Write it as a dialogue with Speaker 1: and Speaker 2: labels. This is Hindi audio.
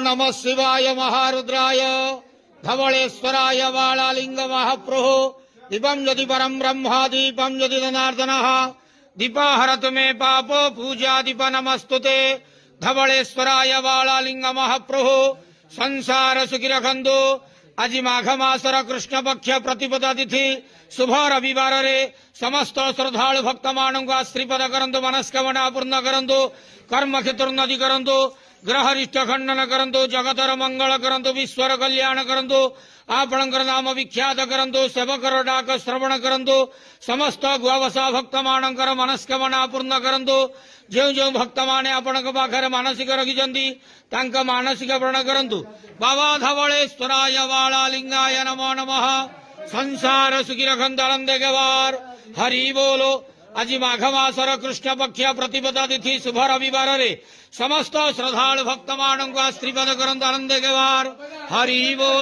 Speaker 1: नमः शिवाय महारुद्राय धवलेश्वराय बालालिंग महाप्रभो दीपं यदि परं ब्रह्मा दीपं यदि जनार्दनः दीपाहरतु मे पापो पूजा दीप नमस्तुते धवलेश्वराय बालालिंग महाप्रभो संसार सुखी रखंदु आज माघ मासर कृष्ण पक्ष प्रतिपदा तिथि शुभ रविवार रे समस्त श्रद्धालु भक्त मानक श्रीपद करंतु मनस्कामना पूर्ण करंतु कर्म क्षेत्र उन्नति करंतु ग्रहरिष्ट खंडन करंतु जगतर मंगल करंतु विश्वर कल्याण करंतु आपणकर नाम विख्यात करंतु सेवकर डाक श्रवण करंतु समस्त गुआवसा भक्त मानकर मनस्कामना पूर्ण करंतु जो जो भक्त माने आपणक पाखरे मानसिक रखिजंती तांका मानसिक पूर्ण करंतु बाबा धवलेश्वराय बालालिंगाय नमो नमः संसार सुखी रखंतु आनंदे गवार हरि बोलो आज माघ मासर कृष्ण पक्ष प्रतिपदा तिथि शुभ रविवार रे समस्त श्रद्धालु भक्त मानक आशीर्वाद करंतु आनंदे गवार हरि बोल।